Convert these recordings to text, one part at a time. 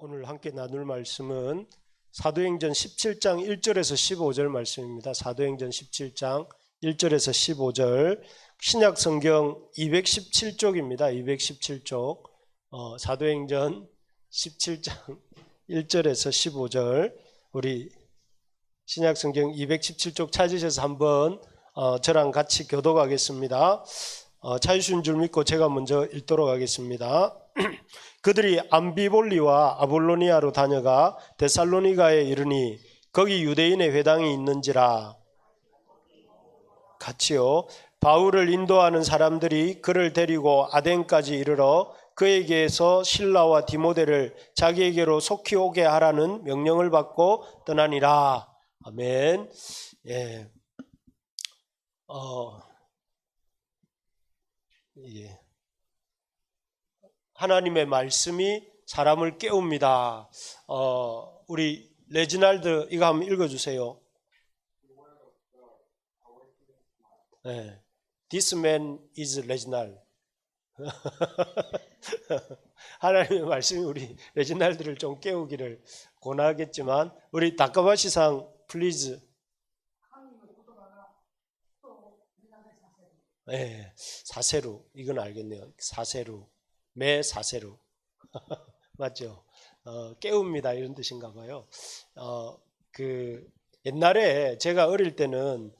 오늘 함께 나눌 말씀은 사도행전 17장 1절에서 15절 말씀입니다. 사도행전 17장 1절에서 15절, 신약 성경 217쪽입니다. 217쪽. 사도행전 17장 1절에서 15절, 우리 신약 성경 217쪽 찾으셔서 한번 저랑 같이 교독하겠습니다. 찾으신 줄 믿고 제가 먼저 읽도록 하겠습니다. 그들이 암비볼리와 아볼로니아로 다녀가 데살로니가에 이르니 거기 유대인의 회당이 있는지라. 같이요. 바울을 인도하는 사람들이 그를 데리고 아덴까지 이르러 그에게서 실라와 디모데를 자기에게로 속히 오게 하라는 명령을 받고 떠나니라. 아멘. 예. 예. 하나님의 말씀이 사람을 깨웁니다. 우리 레지날드 이거 한번 읽어주세요. 네. This man is 레지날드. 하나님의 말씀이 우리 레지날드를 좀 깨우기를 권하겠지만, 우리 다카바시상 플리즈. 네, 사세루, 이건 알겠네요. 사세루, 매 사세루. 맞죠? 깨웁니다, 이런 뜻인가 봐요. 옛날에 제가 어릴 때는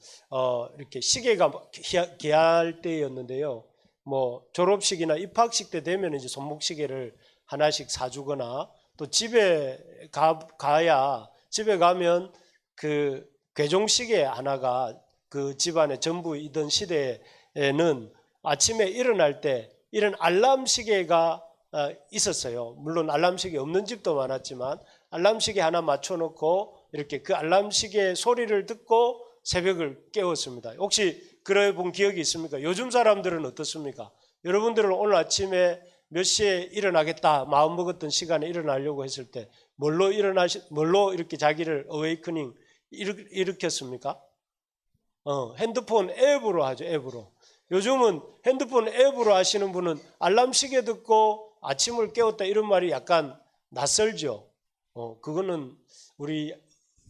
이렇게 시계가 귀할 때였는데요. 뭐 졸업식이나 입학식 때 되면 이제 손목시계를 하나씩 사주거나, 또 집에 가야 집에 가면 그 괴종시계 하나가 그 집안에 전부이던 시대에는 아침에 일어날 때 이런 알람 시계가 있었어요. 물론 알람 시계 없는 집도 많았지만 알람 시계 하나 맞춰놓고 이렇게 그 알람 시계 소리를 듣고 새벽을 깨웠습니다. 혹시 그래 본 기억이 있습니까? 요즘 사람들은 어떻습니까? 여러분들은 오늘 아침에 몇 시에 일어나겠다 마음 먹었던 시간에 일어나려고 했을 때 뭘로 이렇게 자기를 어웨이크닝 일으켰습니까? 핸드폰 앱으로 하죠. 앱으로. 요즘은 핸드폰 앱으로 하시는 분은 알람 시계 듣고 아침을 깨웠다 이런 말이 약간 낯설죠. 그거는 우리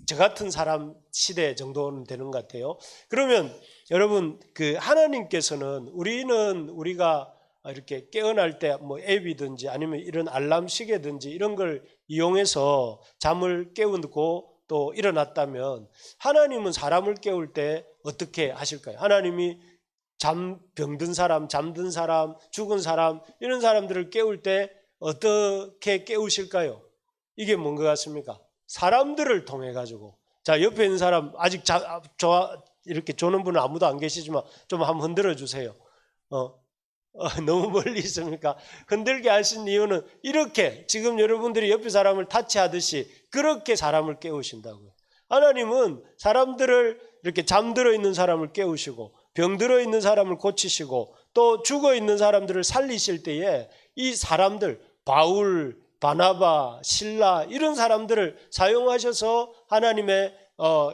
저 같은 사람 시대 정도는 되는 것 같아요. 그러면 여러분, 그 하나님께서는 우리가 이렇게 깨어날 때 뭐 앱이든지 아니면 이런 알람 시계든지 이런 걸 이용해서 잠을 깨우고 또 일어났다면, 하나님은 사람을 깨울 때 어떻게 하실까요? 하나님이 병든 사람, 잠든 사람, 죽은 사람, 이런 사람들을 깨울 때 어떻게 깨우실까요? 이게 뭔 것 같습니까? 사람들을 통해 가지고. 자, 옆에 있는 사람 아직 이렇게 조는 분은 아무도 안 계시지만 좀 한번 흔들어 주세요. 너무 멀리 있습니까? 흔들게 하신 이유는 이렇게 지금 여러분들이 옆에 사람을 타치하듯이 그렇게 사람을 깨우신다고요. 하나님은 사람들을 이렇게 잠들어 있는 사람을 깨우시고 병들어 있는 사람을 고치시고 또 죽어 있는 사람들을 살리실 때에 이 사람들, 바울, 바나바, 실라, 이런 사람들을 사용하셔서 하나님의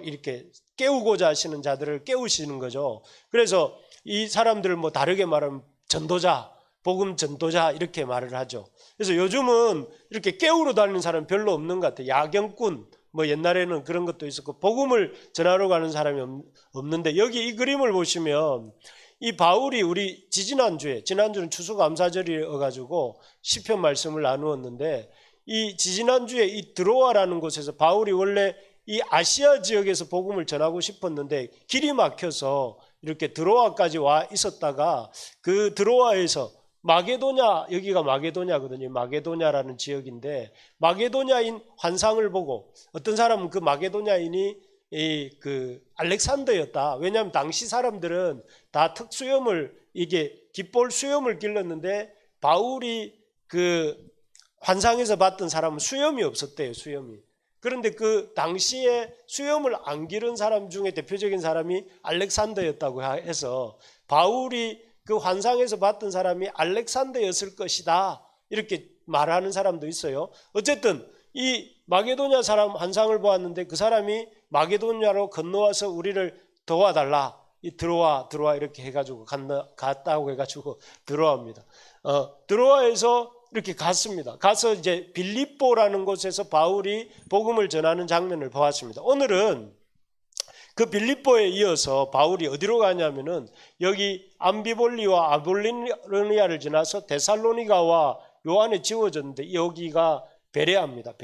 이렇게 깨우고자 하시는 자들을 깨우시는 거죠. 그래서 이 사람들을 뭐 다르게 말하면 전도자, 복음 전도자 이렇게 말을 하죠. 그래서 요즘은 이렇게 깨우러 다니는 사람 별로 없는 것 같아요. 야경꾼, 뭐 옛날에는 그런 것도 있었고 복음을 전하러 가는 사람이 없는데, 여기 이 그림을 보시면 이 바울이 우리 지난주는 추수감사절이어가지고 시편 말씀을 나누었는데, 이 지난주에 이 드로아라는 곳에서 바울이 원래 이 아시아 지역에서 복음을 전하고 싶었는데 길이 막혀서 이렇게 드로아까지 와 있었다가, 그 드로아에서 마게도냐, 여기가 마게도냐거든요. 마게도냐라는 지역인데, 마게도냐인 환상을 보고 어떤 사람은 그 마게도냐인이 그 알렉산더였다. 왜냐하면 당시 사람들은 다 특수염을, 이게 깃볼 수염을 길렀는데 바울이 그 환상에서 봤던 사람은 수염이 없었대요. 수염이. 그런데 그 당시에 수염을 안 기른 사람 중에 대표적인 사람이 알렉산더였다고 해서 바울이 그 환상에서 봤던 사람이 알렉산더였을 것이다 이렇게 말하는 사람도 있어요. 어쨌든 이 마게도냐 사람 환상을 보았는데 그 사람이 마게도냐로 건너와서 우리를 도와달라, 이 들어와 이렇게 해가지고 갔다고 해가지고 들어옵니다. 들어와에서 이렇게 갔습니다. 가서 이제 빌립보라는 곳에서 바울이 복음을 전하는 장면을 보았습니다. 오늘은 그 빌립보에 이어서 바울이 어디로 가냐면은 여기 암비볼리와 아볼로니아를 지나서 데살로니가와 요 안에 지워졌는데 여기가 베레아입니다.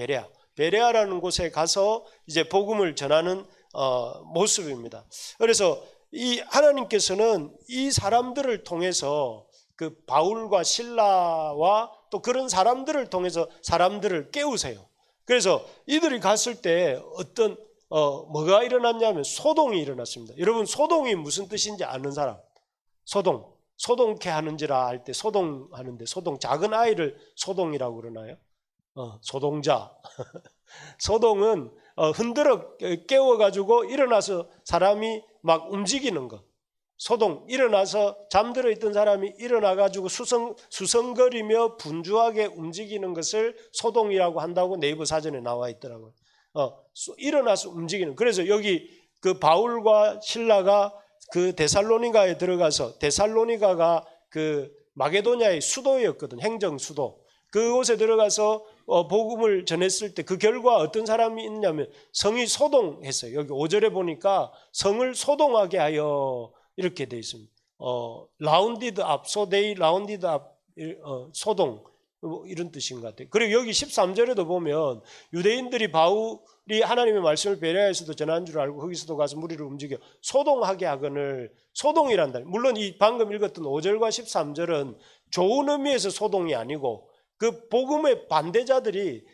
베레아라는 곳에 가서 이제 복음을 전하는 모습입니다. 그래서 이 하나님께서는 이 사람들을 통해서 그 바울과 실라와 또 그런 사람들을 통해서 사람들을 깨우세요. 그래서 이들이 갔을 때 어떤 뭐가 일어났냐면 소동이 일어났습니다. 여러분 소동이 무슨 뜻인지 아는 사람? 소동케 하는지라 할 때 소동하는데 소동 작은 아이를 소동이라고 그러나요? 소동자. 소동은 흔들어 깨워가지고 일어나서 사람이 막 움직이는 것. 소동, 일어나서 잠들어 있던 사람이 일어나가지고 수성거리며 분주하게 움직이는 것을 소동이라고 한다고 네이버 사전에 나와 있더라고요. 일어나서 움직이는. 그래서 여기 그 바울과 실라가 그 데살로니가에 들어가서 데살로니가가 그 마게도냐의 수도였거든. 행정 수도. 그곳에 들어가서 복음을 전했을 때 그 결과 어떤 사람이 있냐면 성이 소동했어요. 여기 5절에 보니까 성을 소동하게 하여 이렇게 되어 있습니다. 라운디드 앞, 소데이 라운디드 앞, 소동 이런 뜻인 것 같아요. 그리고 여기 13절에도 보면 유대인들이 바울이 하나님의 말씀을 베레아에서도 전한 줄 알고 거기서도 가서 무리를 움직여 소동하게 하거늘 소동이란다. 물론 이 방금 읽었던 5절과 13절은 좋은 의미에서 소동이 아니고 그 복음의 반대자들이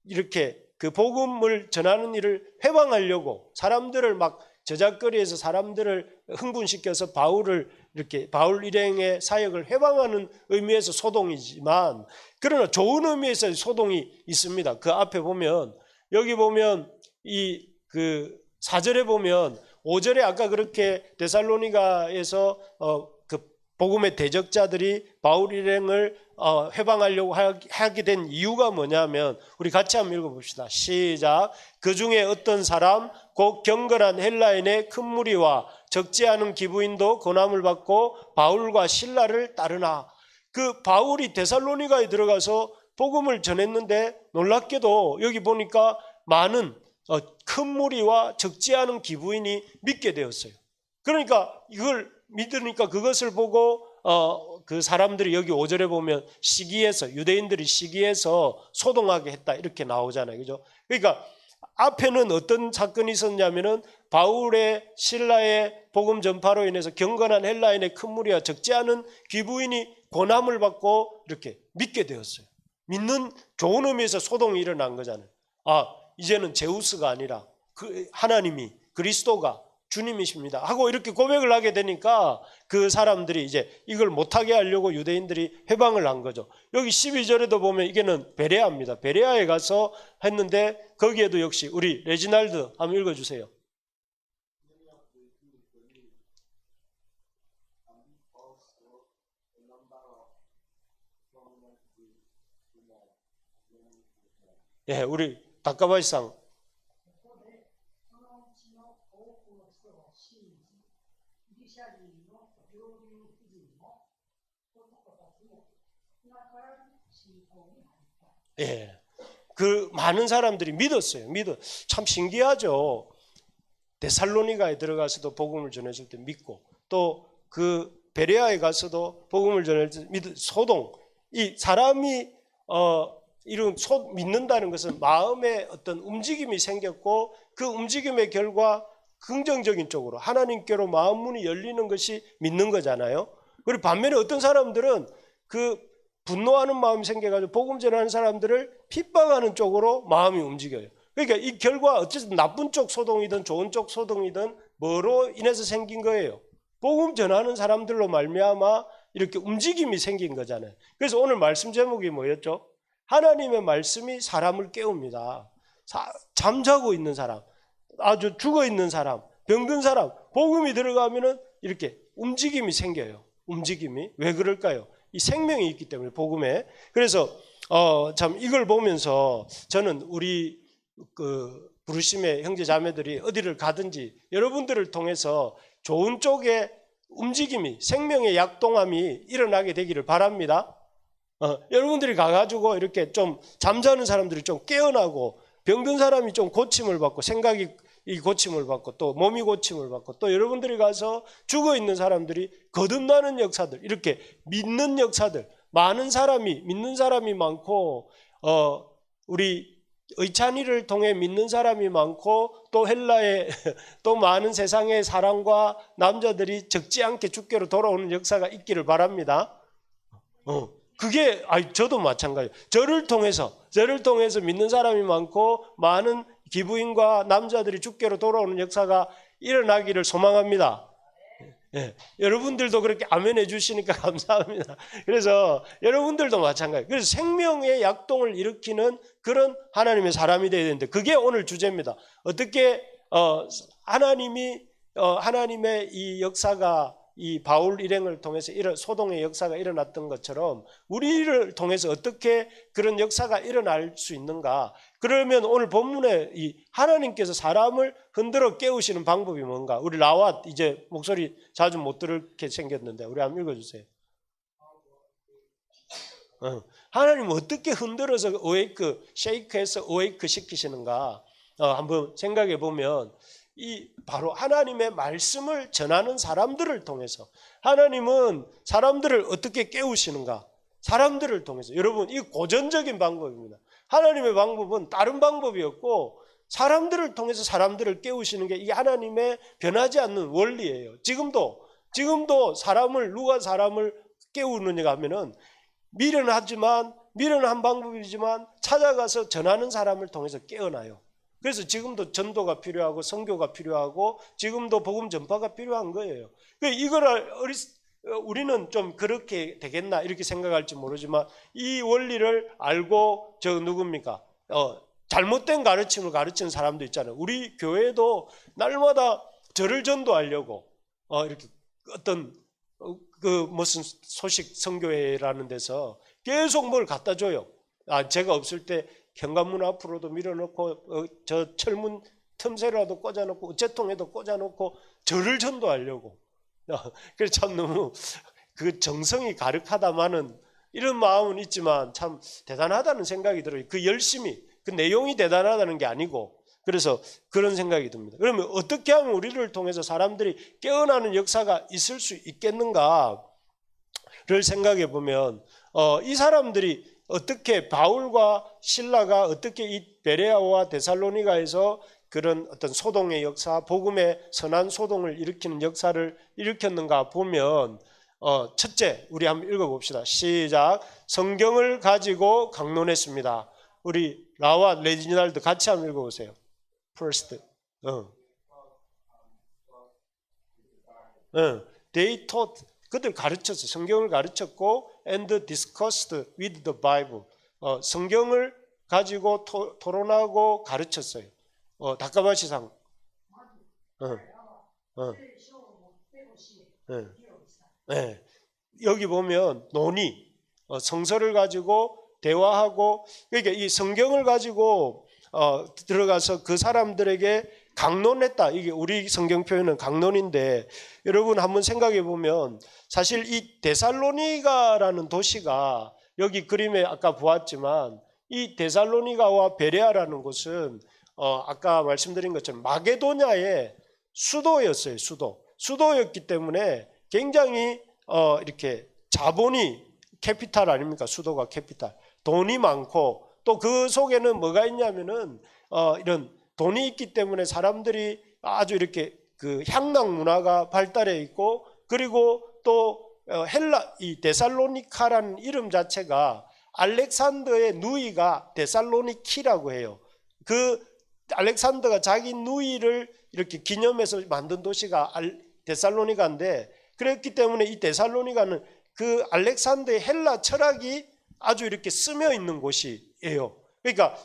이렇게 그 복음을 전하는 일을 회방하려고 사람들을 막 저작거리에서 사람들을 흥분시켜서 바울을 이렇게 바울 일행의 사역을 회방하는 의미에서 소동이지만 그러나 좋은 의미에서 소동이 있습니다. 그 앞에 보면 여기 보면 이 그 4절에 보면 5절에 아까 그렇게 데살로니가에서 그 복음의 대적자들이 바울 일행을 회방하려고 하게 된 이유가 뭐냐면 우리 같이 한번 읽어봅시다. 시작. 그 중에 어떤 사람 곧 경건한 헬라인의 큰 무리와 적지 않은 기부인도 고난을 받고 바울과 실라를 따르나. 그 바울이 데살로니가에 들어가서 복음을 전했는데 놀랍게도 여기 보니까 많은 큰 무리와 적지 않은 기부인이 믿게 되었어요. 그러니까 이걸 믿으니까 그것을 보고 그 사람들이 여기 5절에 보면 시기해서 유대인들이 시기해서 소동하게 했다 이렇게 나오잖아요. 그죠? 그러니까 앞에는 어떤 사건이 있었냐면은 바울의 실라의 복음 전파로 인해서 경건한 헬라인의 큰 무리와 적지 않은 귀부인이 고난을 받고 이렇게 믿게 되었어요. 믿는 좋은 의미에서 소동이 일어난 거잖아요. 이제는 제우스가 아니라 그 하나님이 그리스도가 주님이십니다 하고 이렇게 고백을 하게 되니까 그 사람들이 이제 이걸 못하게 하려고 유대인들이 회방을 한 거죠. 여기 12절에도 보면 이게는 베레아입니다. 베레아에 가서 했는데 거기에도 역시 우리 레지날드 한번 읽어주세요. 예, 우리 다카바이상 예, 그 많은 사람들이 믿었어요. 참 신기하죠. 데살로니가에 들어가서도 복음을 전했을 때 믿고 또 그 베레아에 가서도 복음을 전할 때 소동. 이 사람이 이런 믿는다는 것은 마음에 어떤 움직임이 생겼고 그 움직임의 결과 긍정적인 쪽으로 하나님께로 마음 문이 열리는 것이 믿는 거잖아요. 그리고 반면에 어떤 사람들은 그 분노하는 마음이 생겨가지고 복음 전하는 사람들을 핍박하는 쪽으로 마음이 움직여요. 그러니까 이 결과 어쨌든 나쁜 쪽 소동이든 좋은 쪽 소동이든 뭐로 인해서 생긴 거예요? 복음 전하는 사람들로 말미암아 이렇게 움직임이 생긴 거잖아요. 그래서 오늘 말씀 제목이 뭐였죠? 하나님의 말씀이 사람을 깨웁니다. 잠자고 있는 사람, 아주 죽어 있는 사람, 병든 사람, 복음이 들어가면은 이렇게 움직임이 생겨요. 움직임이 왜 그럴까요? 이 생명이 있기 때문에 복음에. 그래서 참 이걸 보면서 저는 우리 그 부르심의 형제 자매들이 어디를 가든지 여러분들을 통해서 좋은 쪽에 움직임이 생명의 약동함이 일어나게 되기를 바랍니다. 여러분들이 가가지고 이렇게 좀 잠자는 사람들이 좀 깨어나고 병든 사람이 좀 고침을 받고 생각이 이 고침을 받고 또 몸이 고침을 받고 또 여러분들이 가서 죽어 있는 사람들이 거듭나는 역사들, 이렇게 믿는 역사들, 많은 사람이 믿는 사람이 많고 우리 의찬이를 통해 믿는 사람이 많고 또 헬라의 또 많은 세상의 사람과 남자들이 적지 않게 주께로 돌아오는 역사가 있기를 바랍니다. 그게 저도 마찬가지. 저를 통해서 믿는 사람이 많고 많은 기부인과 남자들이 주께로 돌아오는 역사가 일어나기를 소망합니다. 예, 여러분들도 그렇게 아멘 해주시니까 감사합니다. 그래서 여러분들도 마찬가지. 그래서 생명의 약동을 일으키는 그런 하나님의 사람이 되어야 되는데 그게 오늘 주제입니다. 어떻게 하나님의 이 역사가 이 바울 일행을 통해서 소동의 역사가 일어났던 것처럼 우리를 통해서 어떻게 그런 역사가 일어날 수 있는가? 그러면 오늘 본문에 이 하나님께서 사람을 흔들어 깨우시는 방법이 뭔가? 우리 라왓 이제 목소리 자주 못 들게 생겼는데 우리 한번 읽어주세요. 하나님 어떻게 흔들어서 쉐이크해서 어웨이크 시키시는가? 한번 생각해 보면 이 바로 하나님의 말씀을 전하는 사람들을 통해서 하나님은 사람들을 어떻게 깨우시는가? 사람들을 통해서. 여러분, 이 고전적인 방법입니다. 하나님의 방법은 다른 방법이었고 사람들을 통해서 사람들을 깨우시는 게 이 하나님의 변하지 않는 원리예요. 지금도 누가 사람을 깨우느냐 하면은 미련한 방법이지만 찾아가서 전하는 사람을 통해서 깨어나요. 그래서 지금도 전도가 필요하고 선교가 필요하고 지금도 복음 전파가 필요한 거예요. 이걸 우리는 좀 그렇게 되겠나 이렇게 생각할지 모르지만 이 원리를 알고 누굽니까? 잘못된 가르침을 가르치는 사람도 있잖아요. 우리 교회도 날마다 저를 전도하려고 이렇게 어떤 무슨 소식 선교회라는 데서 계속 뭘 갖다 줘요. 제가 없을 때 현관문 앞으로도 밀어놓고 저 철문 틈새라도 꽂아놓고 우체통에도 꽂아놓고 저를 전도하려고. 그래서 참 너무 그 정성이 가득하다마는 이런 마음은 있지만 참 대단하다는 생각이 들어요. 그 열심이, 그 내용이 대단하다는 게 아니고 그래서 그런 생각이 듭니다. 그러면 어떻게 하면 우리를 통해서 사람들이 깨어나는 역사가 있을 수 있겠는가를 생각해 보면 이 사람들이 어떻게 바울과 실라가 어떻게 이 베레아와 데살로니가에서 그런 어떤 소동의 역사, 복음의 선한 소동을 일으키는 역사를 일으켰는가 보면 첫째, 우리 한번 읽어봅시다. 시작. 성경을 가지고 강론했습니다. 우리 라와 레지날드 같이 한번 읽어보세요. First. They taught. 그들 가르쳤어. 성경을 가르쳤고 and discussed with the Bible. 성경을 가지고 토론하고 가르쳤어요. 다카바시상. 여기 보면 논의, 성서를 가지고 대화하고 그러니까 이 성경을 가지고 들어가서 그 사람들에게 강론했다. 이게 우리 성경 표현은 강론인데 여러분 한번 생각해 보면 사실 이 데살로니가라는 도시가 여기 그림에 아까 보았지만 이 데살로니가와 베레아라는 곳은 아까 말씀드린 것처럼 마게도냐의 수도였어요. 수도였기 때문에 굉장히 이렇게 자본이 캐피탈 아닙니까? 수도가 캐피탈. 돈이 많고 또 그 속에는 뭐가 있냐면은 이런 돈이 있기 때문에 사람들이 아주 이렇게 그 향락 문화가 발달해 있고 그리고 또 이 데살로니카라는 이름 자체가 알렉산더의 누이가 데살로니키라고 해요. 그 알렉산더가 자기 누이를 이렇게 기념해서 만든 도시가 데살로니가인데 그랬기 때문에 이 데살로니가는 그 알렉산더의 헬라 철학이 아주 이렇게 스며 있는 곳이에요. 그러니까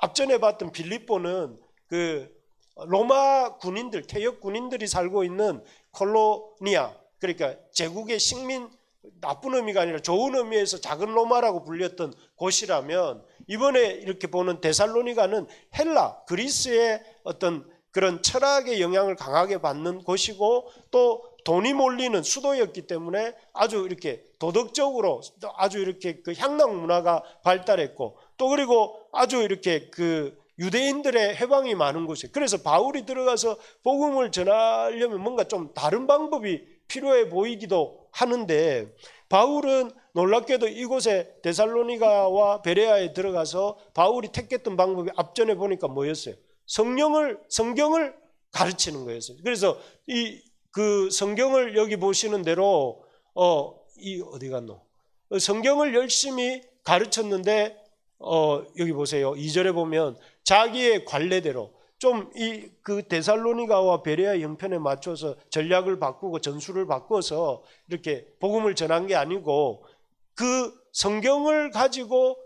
앞전에 봤던 빌립보는 그 로마 군인들, 퇴역 군인들이 살고 있는 콜로니아, 그러니까 제국의 식민, 나쁜 의미가 아니라 좋은 의미에서 작은 로마라고 불렸던 곳이라면 이번에 이렇게 보는 데살로니가는 헬라, 그리스의 어떤 그런 철학의 영향을 강하게 받는 곳이고 또 돈이 몰리는 수도였기 때문에 아주 이렇게 도덕적으로 아주 이렇게 그 향락 문화가 발달했고, 또 그리고 아주 이렇게 그 유대인들의 해방이 많은 곳이에요. 그래서 바울이 들어가서 복음을 전하려면 뭔가 좀 다른 방법이 필요해 보이기도 하는데, 바울은 놀랍게도 이곳에 데살로니가와 베레아에 들어가서 바울이 택했던 방법이 앞전에 보니까 뭐였어요? 성경을 가르치는 거였어요. 그래서 그 성경을 여기 보시는 대로 어디 갔노? 성경을 열심히 가르쳤는데 여기 보세요. 2절에 보면 자기의 관례대로 좀 그 데살로니가와 베레아 형편에 맞춰서 전략을 바꾸고 전술을 바꿔서 이렇게 복음을 전한 게 아니고, 그 성경을 가지고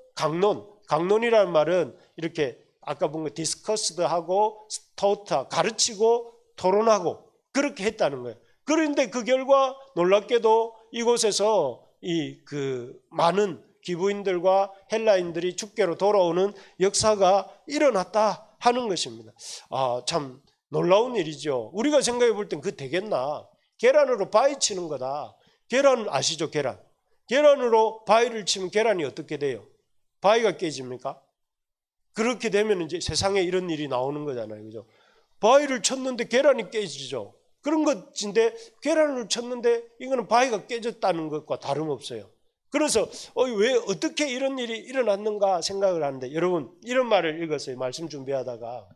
강론이라는 말은 이렇게 아까 본 거 디스커스드하고 스토타 가르치고 토론하고 그렇게 했다는 거예요. 그런데 그 결과 놀랍게도 이곳에서 그 많은 기부인들과 헬라인들이 주께로 돌아오는 역사가 일어났다 하는 것입니다. 참 놀라운 일이죠. 우리가 생각해 볼 땐 그 되겠나? 계란으로 바위 치는 거다. 계란 아시죠? 계란으로 바위를 치면 계란이 어떻게 돼요? 바위가 깨집니까? 그렇게 되면 이제 세상에 이런 일이 나오는 거잖아요. 그죠? 바위를 쳤는데 계란이 깨지죠. 그런 것인데 계란을 쳤는데 이거는 바위가 깨졌다는 것과 다름없어요. 그래서 왜 어떻게 이런 일이 일어났는가 생각을 하는데, 여러분 이런 말을 읽었어요. 말씀 준비하다가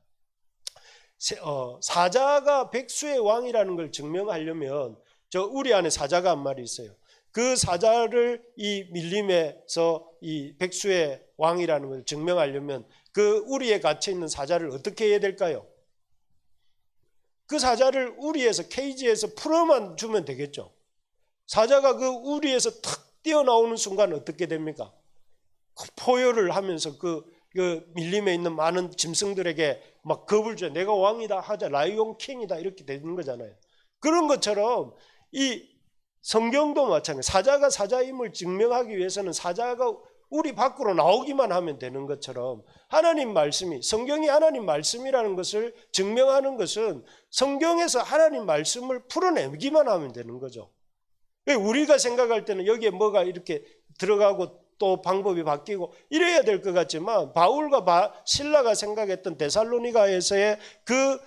사자가 백수의 왕이라는 걸 증명하려면, 저 우리 안에 사자가 한 마리 있어요. 그 사자를 이 밀림에서 이 백수의 왕이라는 걸 증명하려면 그 우리에 갇혀 있는 사자를 어떻게 해야 될까요? 그 사자를 우리에서 케이지에서 풀어만 주면 되겠죠. 사자가 그 우리에서 탁 뛰어나오는 순간 어떻게 됩니까? 포효를 하면서 그 밀림에 있는 많은 짐승들에게 막 겁을 줘. 내가 왕이다 하자, 라이온 킹이다 이렇게 되는 거잖아요. 그런 것처럼 이 성경도 마찬가지예요. 사자가 사자임을 증명하기 위해서는 사자가 우리 밖으로 나오기만 하면 되는 것처럼, 하나님 말씀이, 성경이 하나님 말씀이라는 것을 증명하는 것은 성경에서 하나님 말씀을 풀어내기만 하면 되는 거죠. 우리가 생각할 때는 여기에 뭐가 이렇게 들어가고 또 방법이 바뀌고 이래야 될 것 같지만, 바울과 실라가 생각했던 데살로니가에서의 그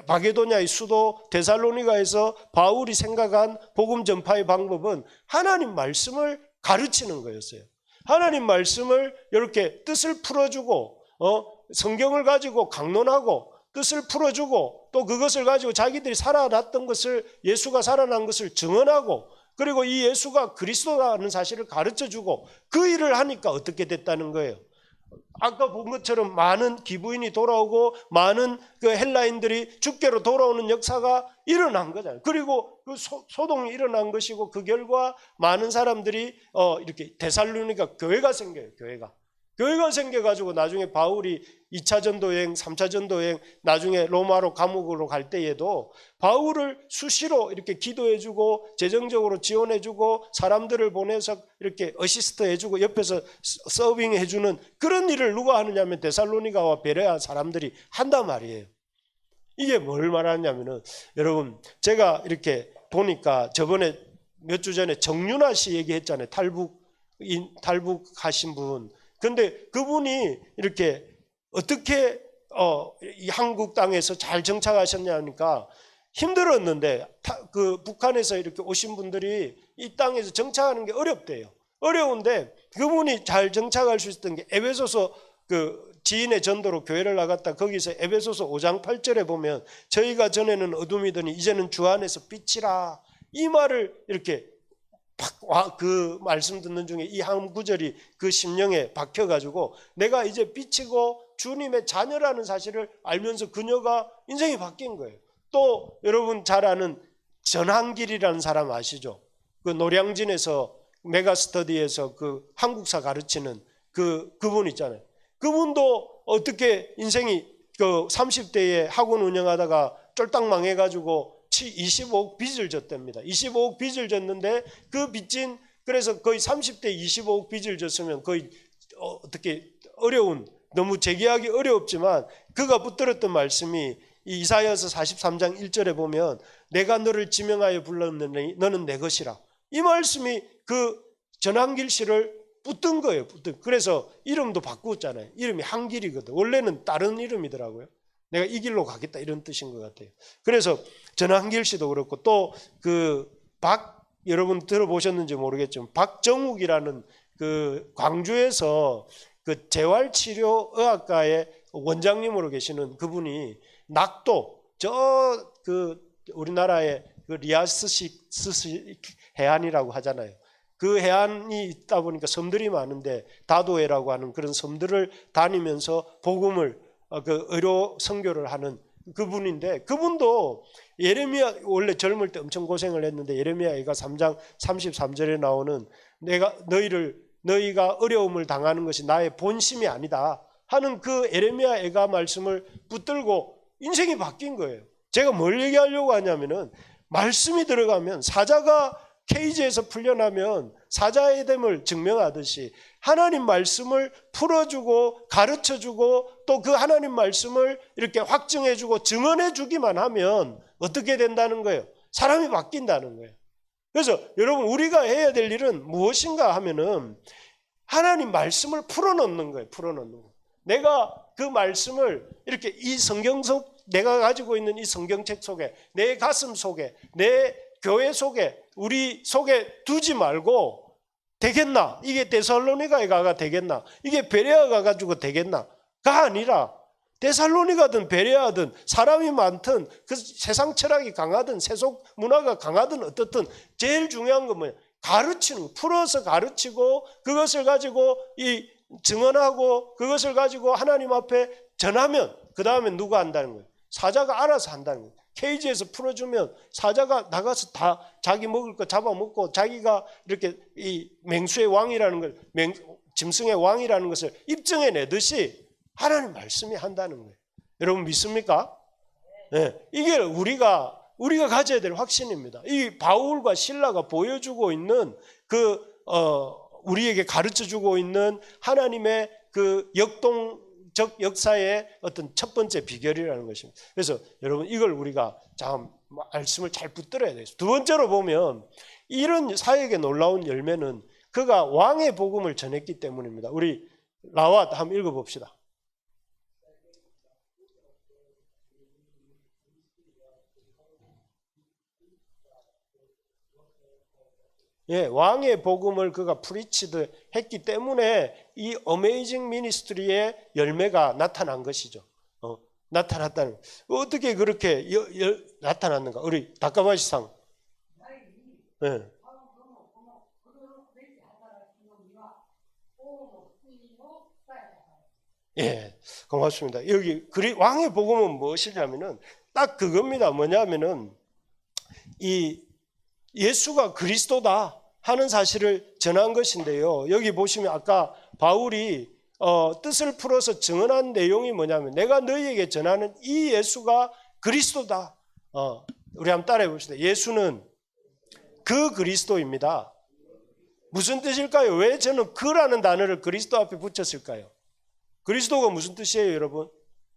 마게도냐의 수도 데살로니가에서 바울이 생각한 복음 전파의 방법은 하나님 말씀을 가르치는 거였어요. 하나님 말씀을 이렇게 뜻을 풀어주고 성경을 가지고 강론하고 뜻을 풀어주고, 또 그것을 가지고 자기들이 살아났던 것을, 예수가 살아난 것을 증언하고, 그리고 이 예수가 그리스도라는 사실을 가르쳐주고, 그 일을 하니까 어떻게 됐다는 거예요? 아까 본 것처럼 많은 기부인이 돌아오고 많은 그 헬라인들이 주께로 돌아오는 역사가 일어난 거잖아요. 그리고 그 소동이 일어난 것이고, 그 결과 많은 사람들이 이렇게 데살로니가 교회가 생겨요. 교회가 생겨가지고 나중에 바울이 2차 전도 여행, 3차 전도 여행, 나중에 로마로 감옥으로 갈 때에도 바울을 수시로 이렇게 기도해주고 재정적으로 지원해주고 사람들을 보내서 이렇게 어시스트 해주고 옆에서 서빙해주는 그런 일을 누가 하느냐면 데살로니가와 베레아 사람들이 한단 말이에요. 이게 뭘 말하냐면은, 여러분 제가 이렇게 보니까 저번에 몇 주 전에 정윤아 씨 얘기했잖아요. 탈북하신 분. 근데 그분이 이렇게 어떻게 이 한국 땅에서 잘 정착하셨냐니까 힘들었는데, 그 북한에서 이렇게 오신 분들이 이 땅에서 정착하는 게 어렵대요. 어려운데 그분이 잘 정착할 수 있었던 게, 에베소서 그 지인의 전도로 교회를 나갔다 거기서 에베소서 5장 8절에 보면 저희가 전에는 어둠이더니 이제는 주 안에서 빛이라, 이 말을 이렇게 그 말씀 듣는 중에 이 한 구절이 그 심령에 박혀가지고 내가 이제 빛이고 주님의 자녀라는 사실을 알면서 그녀가 인생이 바뀐 거예요. 또 여러분 잘 아는 전한길이라는 사람 아시죠? 그 노량진에서 메가스터디에서 그 한국사 가르치는 그분 있잖아요. 그분도 어떻게 인생이 그 30대에 학원 운영하다가 쫄딱 망해가지고 25억 빚을 졌답니다. 25억 빚을 졌는데 그 빚진, 그래서 거의 30대 25억 빚을 졌으면 거의 어떻게 어려운, 너무 재기하기 어렵지만 그가 붙들었던 말씀이 이사야서 43장 1절에 보면 내가 너를 지명하여 불렀느니 너는 내 것이라, 이 말씀이 그 전한길 씨를 붙든 거예요. 그래서 이름도 바꾸었잖아요. 이름이 한길이거든. 원래는 다른 이름이더라고요. 내가 이 길로 가겠다 이런 뜻인 것 같아요. 그래서 전한길 씨도 그렇고 또 여러분 들어보셨는지 모르겠지만 박정욱이라는 그 광주에서 그 재활치료의학과의 원장님으로 계시는 그분이 낙도 우리나라의 그 리아스식 해안이라고 하잖아요. 그 해안이 있다 보니까 섬들이 많은데 다도해라고 하는 그런 섬들을 다니면서 복음을 그 의료 선교를 하는 그분인데, 그분도 예레미야 원래 젊을 때 엄청 고생을 했는데 예레미야가 3장 33절에 나오는 너희가 어려움을 당하는 것이 나의 본심이 아니다 하는 그 예레미야 애가 말씀을 붙들고 인생이 바뀐 거예요. 제가 뭘 얘기하려고 하냐면은 말씀이 들어가면 사자가 케이지에서 풀려나면 사자의 됨을 증명하듯이 하나님 말씀을 풀어주고 가르쳐주고 또 그 하나님 말씀을 이렇게 확증해주고 증언해주기만 하면 어떻게 된다는 거예요? 사람이 바뀐다는 거예요. 그래서 여러분 우리가 해야 될 일은 무엇인가 하면은 하나님 말씀을 풀어놓는 거예요. 풀어놓는 거. 내가 그 말씀을 이렇게 이 성경 속 내가 가지고 있는 이 성경책 속에 내 가슴 속에 내 교회 속에 우리 속에 두지 말고 되겠나? 이게 데살로니가에 가가 되겠나? 이게 베레아 가지고 되겠나? 가 아니라 데살로니가든 베레아든 사람이 많든 그 세상 철학이 강하든 세속 문화가 강하든 어떻든 제일 중요한 건 뭐냐? 가르치는 거. 풀어서 가르치고 그것을 가지고 증언하고 그것을 가지고 하나님 앞에 전하면 그 다음에 누가 한다는 거예요? 사자가 알아서 한다는 거예요. 케이지에서 풀어주면 사자가 나가서 다 자기 먹을 거 잡아먹고 자기가 이렇게 이 맹수의 왕이라는 걸, 짐승의 왕이라는 것을 입증해내듯이 하나님 말씀이 한다는 거예요. 여러분 믿습니까? 네. 이게 우리가 가져야 될 확신입니다. 이 바울과 실라가 보여주고 있는 우리에게 가르쳐주고 있는 하나님의 그 역동적 역사의 어떤 첫 번째 비결이라는 것입니다. 그래서 여러분 이걸 우리가 참 말씀을 잘 붙들어야 돼요. 두 번째로 보면 이런 사역의 놀라운 열매는 그가 왕의 복음을 전했기 때문입니다. 우리 라왓 한번 읽어봅시다. 예, 왕의 복음을 그가 프리치드 했기 때문에 이 어메이징 미니스트리의 열매가 나타난 것이죠. 나타났다는. 어떻게 그렇게 나타났는가? 우리 다카바시상. 예. 예, 고맙습니다. 여기 왕의 복음은 무엇이냐면은 딱 그겁니다. 뭐냐면은 이 예수가 그리스도다 하는 사실을 전한 것인데요. 여기 보시면 아까 바울이 뜻을 풀어서 증언한 내용이 뭐냐면 내가 너희에게 전하는 이 예수가 그리스도다. 우리 한번 따라해 봅시다. 예수는 그 그리스도입니다. 무슨 뜻일까요? 왜 저는 그라는 단어를 그리스도 앞에 붙였을까요? 그리스도가 무슨 뜻이에요, 여러분?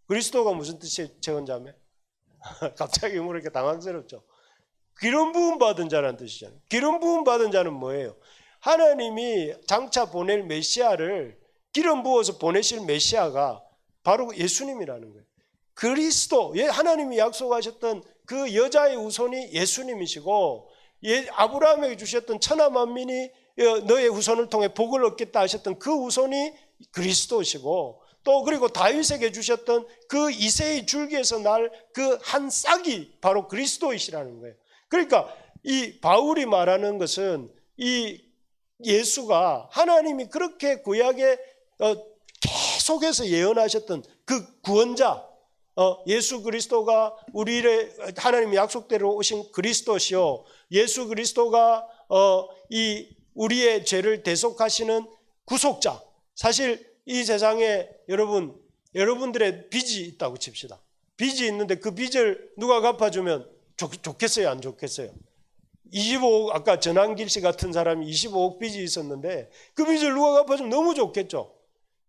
그리스도가 무슨 뜻이에요, 재원자매? 갑자기 모르게 당황스럽죠. 기름 부음 받은 자라는 뜻이잖아요. 기름 부음 받은 자는 뭐예요? 하나님이 장차 보낼 메시아를 기름 부어서 보내실 메시아가 바로 예수님이라는 거예요. 그리스도, 하나님이 약속하셨던 그 여자의 후손이 예수님이시고 아브라함에게 주셨던 천하 만민이 너의 후손을 통해 복을 얻겠다 하셨던 그 후손이 그리스도시고 또 그리고 다윗에게 주셨던 그 이새의 줄기에서 날 그 한 싹이 바로 그리스도이시라는 거예요. 그러니까 이 바울이 말하는 것은 이 예수가 하나님이 그렇게 구약에 계속해서 예언하셨던 그 구원자 예수 그리스도가 우리의 하나님의 약속대로 오신 그리스도시요 예수 그리스도가 우리의 죄를 대속하시는 구속자. 사실 이 세상에 여러분들의 빚이 있다고 칩시다. 빚이 있는데 그 빚을 누가 갚아주면 좋겠어요, 안 좋겠어요? 25억, 아까 전한길 씨 같은 사람이 25억 빚이 있었는데 그 빚을 누가 갚아주면 너무 좋겠죠.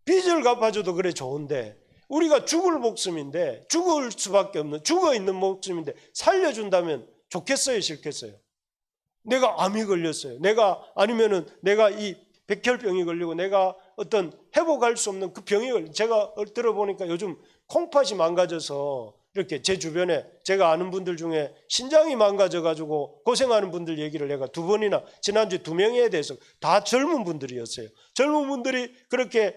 빚을 갚아줘도 그래 좋은데 우리가 죽을 목숨인데 죽을 수밖에 없는 죽어 있는 목숨인데 살려준다면 좋겠어요, 싫겠어요? 내가 암이 걸렸어요. 아니면은 내가 이 백혈병이 걸리고 내가 어떤 회복할 수 없는 그 병이 제가 들어보니까 요즘 콩팥이 망가져서 이렇게 제 주변에 제가 아는 분들 중에 신장이 망가져가지고 고생하는 분들 얘기를 내가 2번이나 지난주에 2명에 대해서 다 젊은 분들이었어요. 젊은 분들이 그렇게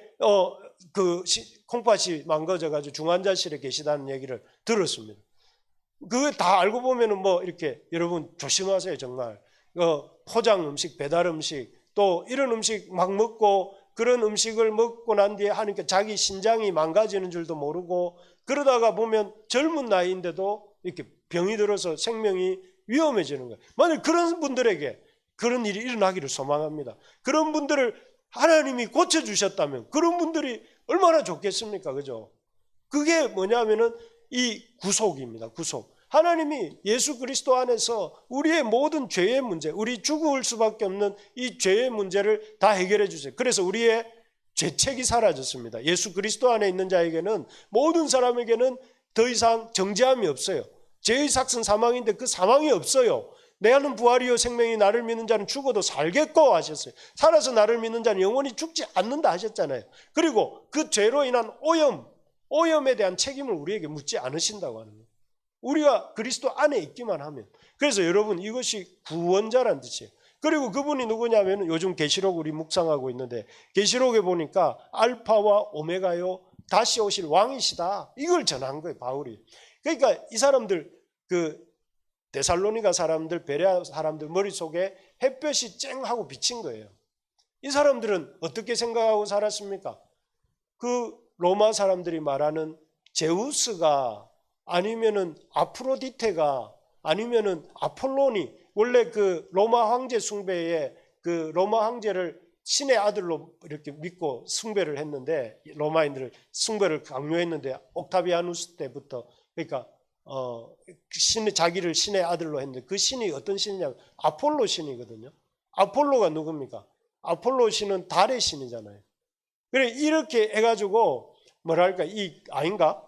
콩팥이 망가져가지고 중환자실에 계시다는 얘기를 들었습니다. 그거 다 알고 보면은 뭐 이렇게 여러분 조심하세요. 정말 포장 음식, 배달 음식 또 이런 음식 막 먹고 그런 음식을 먹고 난 뒤에 하니까 자기 신장이 망가지는 줄도 모르고 그러다가 보면 젊은 나이인데도 이렇게 병이 들어서 생명이 위험해지는 거예요. 만약 그런 분들에게 그런 일이 일어나기를 소망합니다. 그런 분들을 하나님이 고쳐주셨다면 그런 분들이 얼마나 좋겠습니까? 그죠? 그게 뭐냐면은 이 구속입니다. 구속. 하나님이 예수 그리스도 안에서 우리의 모든 죄의 문제, 우리 죽을 수밖에 없는 이 죄의 문제를 다 해결해 주세요. 그래서 우리의 죄책이 사라졌습니다. 예수 그리스도 안에 있는 자에게는 모든 사람에게는 더 이상 정죄함이 없어요. 죄의 삭은 사망인데 그 사망이 없어요. 내가는 부활이요 생명이 나를 믿는 자는 죽어도 살겠고 하셨어요. 살아서 나를 믿는 자는 영원히 죽지 않는다 하셨잖아요. 그리고 그 죄로 인한 오염에 대한 책임을 우리에게 묻지 않으신다고 하는 거예요. 우리가 그리스도 안에 있기만 하면. 그래서 여러분 이것이 구원자란 뜻이에요. 그리고 그분이 누구냐면 요즘 계시록 우리 묵상하고 있는데 계시록에 보니까 알파와 오메가요 다시 오실 왕이시다. 이걸 전한 거예요. 바울이. 그러니까 이 사람들 데살로니가 사람들 베레아 사람들 머릿속에 햇볕이 쨍하고 비친 거예요. 이 사람들은 어떻게 생각하고 살았습니까? 그 로마 사람들이 말하는 제우스가 아니면은 아프로디테가 아니면은 아폴론이 원래 그 로마 황제 숭배에 그 로마 황제를 신의 아들로 이렇게 믿고 숭배를 했는데 로마인들을 숭배를 강요했는데 옥타비아누스 때부터 그러니까 자기를 신의 아들로 했는데 그 신이 어떤 신이냐면 아폴로 신이거든요. 아폴로가 누굽니까? 아폴로 신은 달의 신이잖아요. 그래 이렇게 해가지고 뭐랄까 아닌가?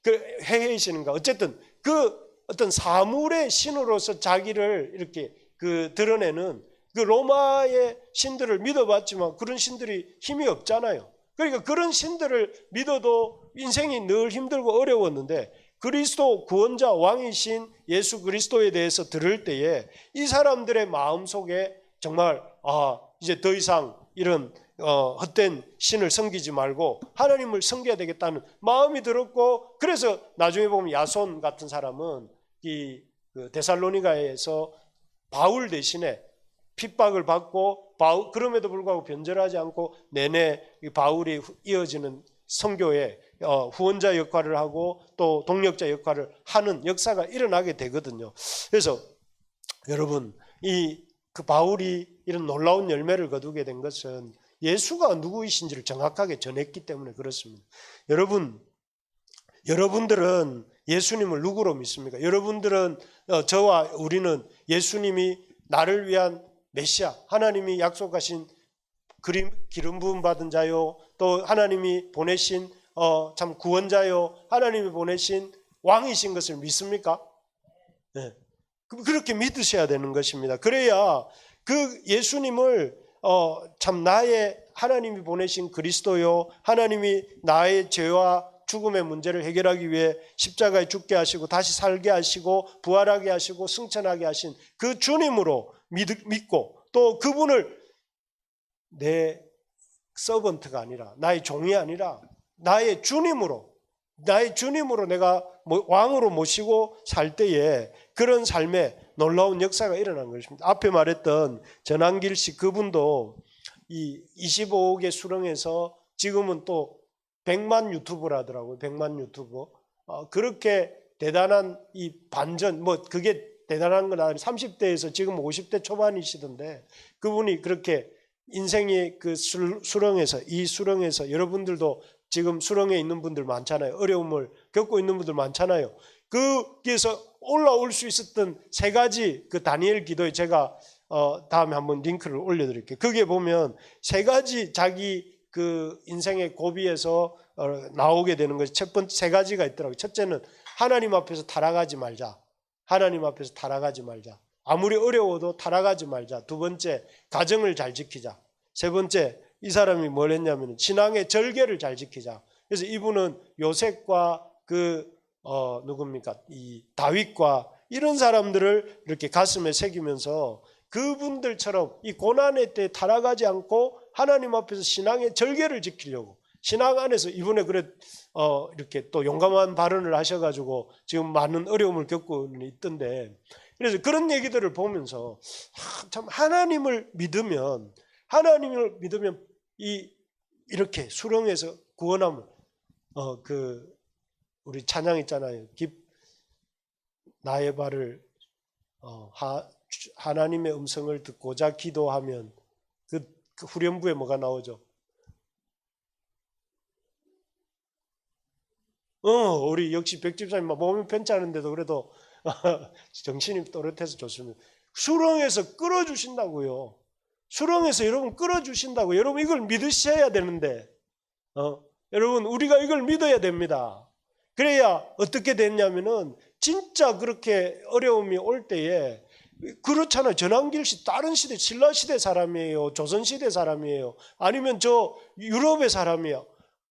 그 해의 신인가? 어쨌든 그 어떤 사물의 신으로서 자기를 이렇게 드러내는 그 로마의 신들을 믿어봤지만 그런 신들이 힘이 없잖아요. 그러니까 그런 신들을 믿어도 인생이 늘 힘들고 어려웠는데 그리스도 구원자 왕이신 예수 그리스도에 대해서 들을 때에 이 사람들의 마음속에 정말 이제 더 이상 이런 헛된 신을 섬기지 말고 하나님을 섬겨야 되겠다는 마음이 들었고 그래서 나중에 보면 야손 같은 사람은 그 데살로니가에서 바울 대신에 핍박을 받고 그럼에도 불구하고 변절하지 않고 내내 바울이 이어지는 선교의 후원자 역할을 하고 또 동력자 역할을 하는 역사가 일어나게 되거든요. 그래서 여러분 그 바울이 이런 놀라운 열매를 거두게 된 것은 예수가 누구이신지를 정확하게 전했기 때문에 그렇습니다. 여러분들은 예수님을 누구로 믿습니까? 여러분들은 저와 우리는 예수님이 나를 위한 메시아, 하나님이 약속하신 기름 부음 받은 자요, 또 하나님이 보내신 참 구원자요, 하나님이 보내신 왕이신 것을 믿습니까? 네. 그렇게 믿으셔야 되는 것입니다. 그래야 그 예수님을 참 나의 하나님이 보내신 그리스도요, 하나님이 나의 죄와 죽음의 문제를 해결하기 위해 십자가에 죽게 하시고 다시 살게 하시고 부활하게 하시고 승천하게 하신 그 주님으로 믿고 또 그분을 내 서번트가 아니라 나의 종이 아니라 나의 주님으로 내가 왕으로 모시고 살 때에 그런 삶에 놀라운 역사가 일어난 것입니다. 앞에 말했던 전한길 씨 그분도 이 25억의 수령에서 지금은 또 100만 유튜버라더라고요. 100만 유튜버. 그렇게 대단한 이 반전, 그게 대단한 건 아니라 30대에서 지금 50대 초반이시던데 그분이 그렇게 인생의 그 수렁에서 여러분들도 지금 수렁에 있는 분들 많잖아요. 어려움을 겪고 있는 분들 많잖아요. 거기에서 올라올 수 있었던 3가지 그 다니엘 기도에 제가 다음에 한번 링크를 올려드릴게요. 거기에 보면 3가지 자기 그 인생의 고비에서 나오게 되는 것이 첫 번째 3가지가 있더라고요. 첫째는 하나님 앞에서 타락하지 말자. 하나님 앞에서 타락하지 말자. 아무리 어려워도 타락하지 말자. 두 번째, 가정을 잘 지키자. 세 번째, 이 사람이 뭘 했냐면 신앙의 절개를 잘 지키자. 그래서 이분은 요셉과 누굽니까? 이 다윗과 이런 사람들을 이렇게 가슴에 새기면서 그분들처럼 이 고난의 때 타락하지 않고 하나님 앞에서 신앙의 절개를 지키려고 신앙 안에서 이분에 이렇게 또 용감한 발언을 하셔가지고 지금 많은 어려움을 겪고 있던데, 그래서 그런 얘기들을 보면서 참 하나님을 믿으면 이렇게 수렁에서 구원함을 우리 찬양 있잖아요. 나의 발을 하나님의 음성을 듣고자 기도하면 그 후렴구에 뭐가 나오죠? 우리 역시 백집사님 몸이 편찮은데도 그래도 정신이 또렷해서 좋습니다. 수렁에서 끌어주신다고요. 수렁에서 여러분 끌어주신다고. 여러분 이걸 믿으셔야 되는데 여러분 우리가 이걸 믿어야 됩니다. 그래야 어떻게 됐냐면은 진짜 그렇게 어려움이 올 때에 그렇잖아요. 전환길 씨 다른 시대 신라 시대 사람이에요. 조선 시대 사람이에요. 아니면 저 유럽의 사람이에요.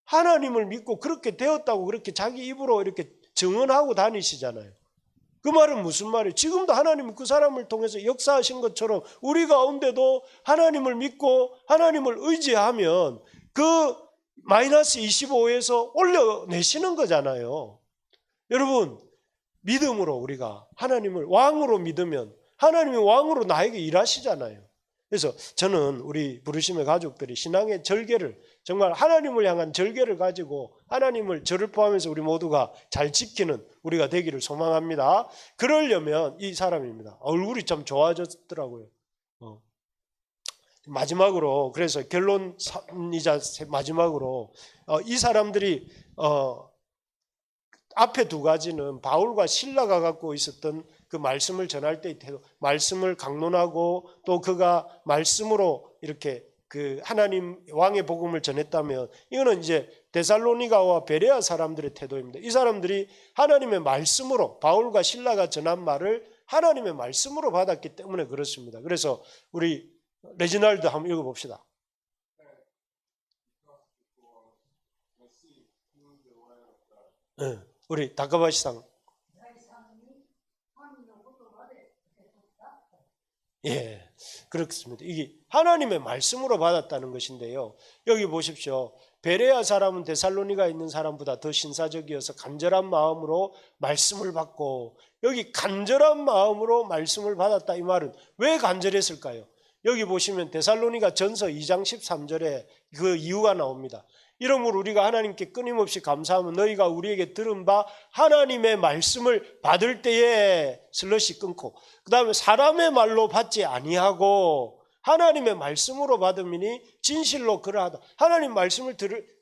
하나님을 믿고 그렇게 되었다고 그렇게 자기 입으로 이렇게 증언하고 다니시잖아요. 그 말은 무슨 말이에요? 지금도 하나님은 그 사람을 통해서 역사하신 것처럼 우리 가운데도 하나님을 믿고 하나님을 의지하면 그 마이너스 25에서 올려내시는 거잖아요. 여러분 믿음으로 우리가 하나님을 왕으로 믿으면 하나님이 왕으로 나에게 일하시잖아요. 그래서 저는 우리 부르심의 가족들이 신앙의 절개를 정말 하나님을 향한 절개를 가지고 하나님을 저를 포함해서 우리 모두가 잘 지키는 우리가 되기를 소망합니다. 그러려면 이 사람입니다. 얼굴이 참 좋아졌더라고요. 마지막으로 그래서 결론이자 마지막으로 이 사람들이 앞에 두 가지는 바울과 실라가 갖고 있었던 그 말씀을 전할 때의 태도, 말씀을 강론하고 또 그가 말씀으로 이렇게 그 하나님 왕의 복음을 전했다면, 이거는 이제 데살로니가와 베레아 사람들의 태도입니다. 이 사람들이 하나님의 말씀으로 바울과 실라가 전한 말을 하나님의 말씀으로 받았기 때문에 그렇습니다. 그래서 우리 레지날드 한번 읽어봅시다. 네, 우리 다카바시상. 예, 그렇습니다. 이게 하나님의 말씀으로 받았다는 것인데요. 여기 보십시오. 베레아 사람은 데살로니가 있는 사람보다 더 신사적이어서 간절한 마음으로 말씀을 받고, 여기 간절한 마음으로 말씀을 받았다 이 말은 왜 간절했을까요? 여기 보시면 데살로니가 전서 2장 13절에 그 이유가 나옵니다. 이러므로 우리가 하나님께 끊임없이 감사하면 너희가 우리에게 들은 바 하나님의 말씀을 받을 때에 슬러시 끊고, 그 다음에 사람의 말로 받지 아니하고 하나님의 말씀으로 받음이니 진실로 그러하다. 하나님 말씀을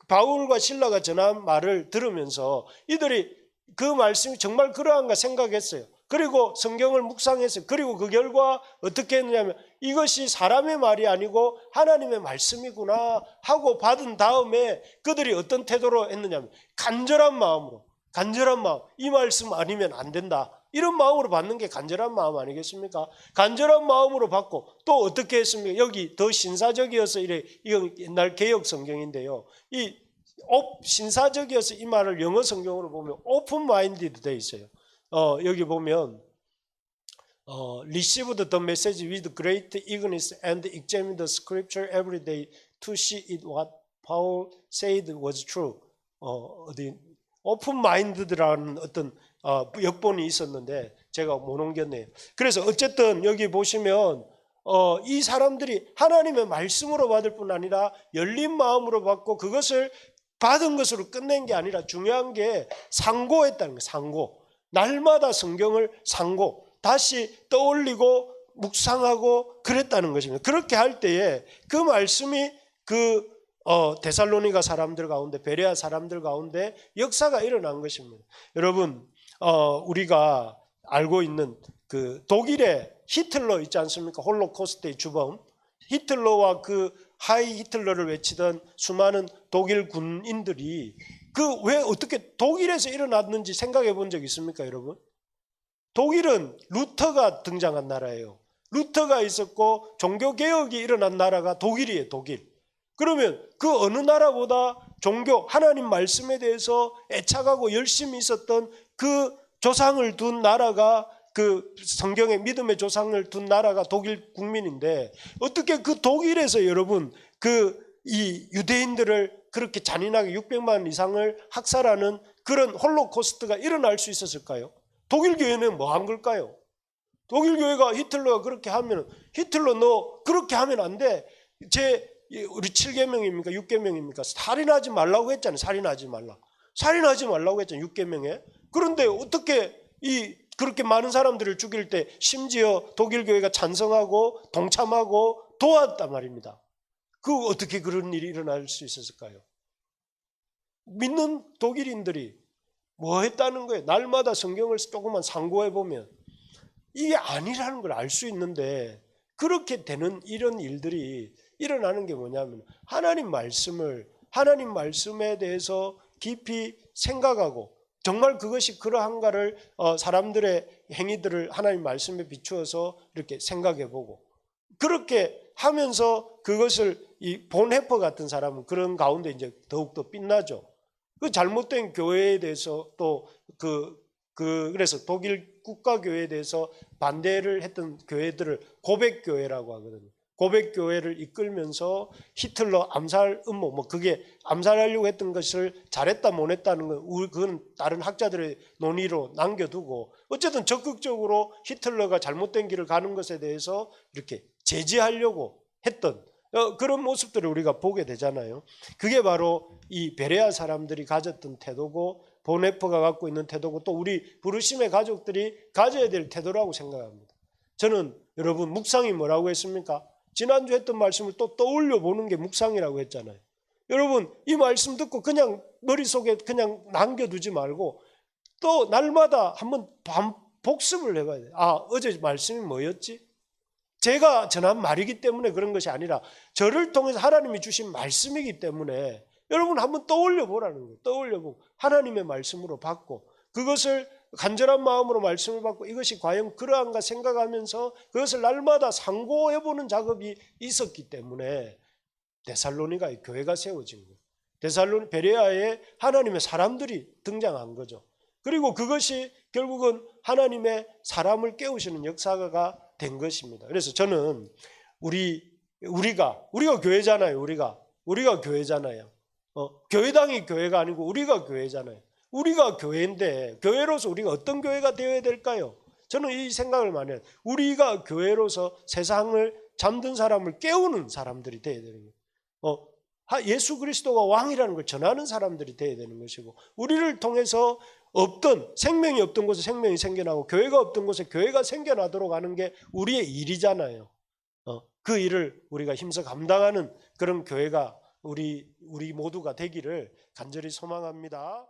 바울과 실라가 전한 말을 들으면서 이들이 그 말씀이 정말 그러한가 생각했어요. 그리고 성경을 묵상했어요. 그리고 그 결과 어떻게 했느냐면 이것이 사람의 말이 아니고 하나님의 말씀이구나 하고 받은 다음에 그들이 어떤 태도로 했느냐면 간절한 마음으로, 간절한 마음, 이 말씀 아니면 안 된다, 이런 마음으로 받는 게 간절한 마음 아니겠습니까? 간절한 마음으로 받고 또 어떻게 했습니까? 여기 더 신사적이어서 이건 옛날 개역 성경인데요. 신사적이어서 이 말을 영어 성경으로 보면 오픈 마인디드 돼 있어요. 여기 보면 received the message with great eagerness and examined the scripture every day to see it what Paul said was true. 오픈 마인드라는 어떤 역본이 있었는데 제가 못 옮겼네요. 그래서 어쨌든 여기 보시면 이 사람들이 하나님의 말씀으로 받을 뿐 아니라 열린 마음으로 받고 그것을 받은 것으로 끝낸 게 아니라 중요한 게 상고했다는 거예요. 상고. 날마다 성경을 상고 다시 떠올리고 묵상하고 그랬다는 것입니다. 그렇게 할 때에 그 말씀이 데살로니가 사람들 가운데, 베레아 사람들 가운데 역사가 일어난 것입니다. 여러분, 우리가 알고 있는 그 독일의 히틀러 있지 않습니까? 홀로코스트의 주범 히틀러와 그 하이 히틀러를 외치던 수많은 독일 군인들이 왜 어떻게 독일에서 일어났는지 생각해 본 적 있습니까, 여러분? 독일은 루터가 등장한 나라예요. 루터가 있었고 종교개혁이 일어난 나라가 독일이에요. 독일. 그러면 그 어느 나라보다 종교, 하나님 말씀에 대해서 애착하고 열심히 있었던 그 조상을 둔 나라가, 그 성경의 믿음의 조상을 둔 나라가 독일 국민인데, 어떻게 그 독일에서 여러분 이 유대인들을 그렇게 잔인하게 600만 이상을 학살하는 그런 홀로코스트가 일어날 수 있었을까요? 독일 교회는 뭐 한 걸까요? 독일 교회가 히틀러가 그렇게 하면, 히틀러 너 그렇게 하면 안 돼. 우리 7계명입니까? 6계명입니까? 살인하지 말라고 했잖아요. 살인하지 말라고 했잖아요. 6계명에. 그런데 어떻게 그렇게 많은 사람들을 죽일 때 심지어 독일 교회가 찬성하고 동참하고 도왔단 말입니다. 어떻게 그런 일이 일어날 수 있었을까요? 믿는 독일인들이 뭐 했다는 거예요? 날마다 성경을 조금만 상고해 보면 이게 아니라는 걸 알 수 있는데, 그렇게 되는 이런 일들이 일어나는 게 뭐냐면, 하나님 말씀에 대해서 깊이 생각하고 정말 그것이 그러한가를 사람들의 행위들을 하나님 말씀에 비추어서 이렇게 생각해 보고, 그렇게 하면서 그것을 이 본해퍼 같은 사람은 그런 가운데 이제 더욱더 빛나죠. 그 잘못된 교회에 대해서 또 그래서 독일 국가교회에 대해서 반대를 했던 교회들을 고백교회라고 하거든요. 고백교회를 이끌면서 히틀러 암살 음모, 그게 암살하려고 했던 것을 잘했다 못했다는 건 그건 다른 학자들의 논의로 남겨두고, 어쨌든 적극적으로 히틀러가 잘못된 길을 가는 것에 대해서 이렇게 제지하려고 했던 그런 모습들을 우리가 보게 되잖아요. 그게 바로 이 베레아 사람들이 가졌던 태도고, 보네퍼가 갖고 있는 태도고, 또 우리 부르심의 가족들이 가져야 될 태도라고 생각합니다. 저는 여러분, 묵상이 뭐라고 했습니까? 지난주 했던 말씀을 또 떠올려 보는 게 묵상이라고 했잖아요. 여러분, 이 말씀 듣고 그냥 머릿속에 그냥 남겨두지 말고 또 날마다 한번 복습을 해봐야 돼요. 어제 말씀이 뭐였지? 제가 전한 말이기 때문에 그런 것이 아니라 저를 통해서 하나님이 주신 말씀이기 때문에 여러분 한번 떠올려 보라는 거예요. 떠올려보고 하나님의 말씀으로 받고, 그것을 간절한 마음으로 말씀을 받고 이것이 과연 그러한가 생각하면서 그것을 날마다 상고해보는 작업이 있었기 때문에 데살로니가의 교회가 세워진 거예요. 베레아에 하나님의 사람들이 등장한 거죠. 그리고 그것이 결국은 하나님의 사람을 깨우시는 역사가 된 것입니다. 그래서 저는 우리가 교회잖아요. 우리가 교회잖아요. 교회당이 교회가 아니고 우리가 교회잖아요. 우리가 교회인데 교회로서 우리가 어떤 교회가 되어야 될까요? 저는 이 생각을 많이 해요. 우리가 교회로서 세상을 잠든 사람을 깨우는 사람들이 되어야 되는 거예요. 예수 그리스도가 왕이라는 걸 전하는 사람들이 되어야 되는 것이고, 우리를 통해서 생명이 없던 곳에 생명이 생겨나고 교회가 없던 곳에 교회가 생겨나도록 하는 게 우리의 일이잖아요. 그 일을 우리가 힘써 감당하는 그런 교회가 우리 모두가 되기를 간절히 소망합니다.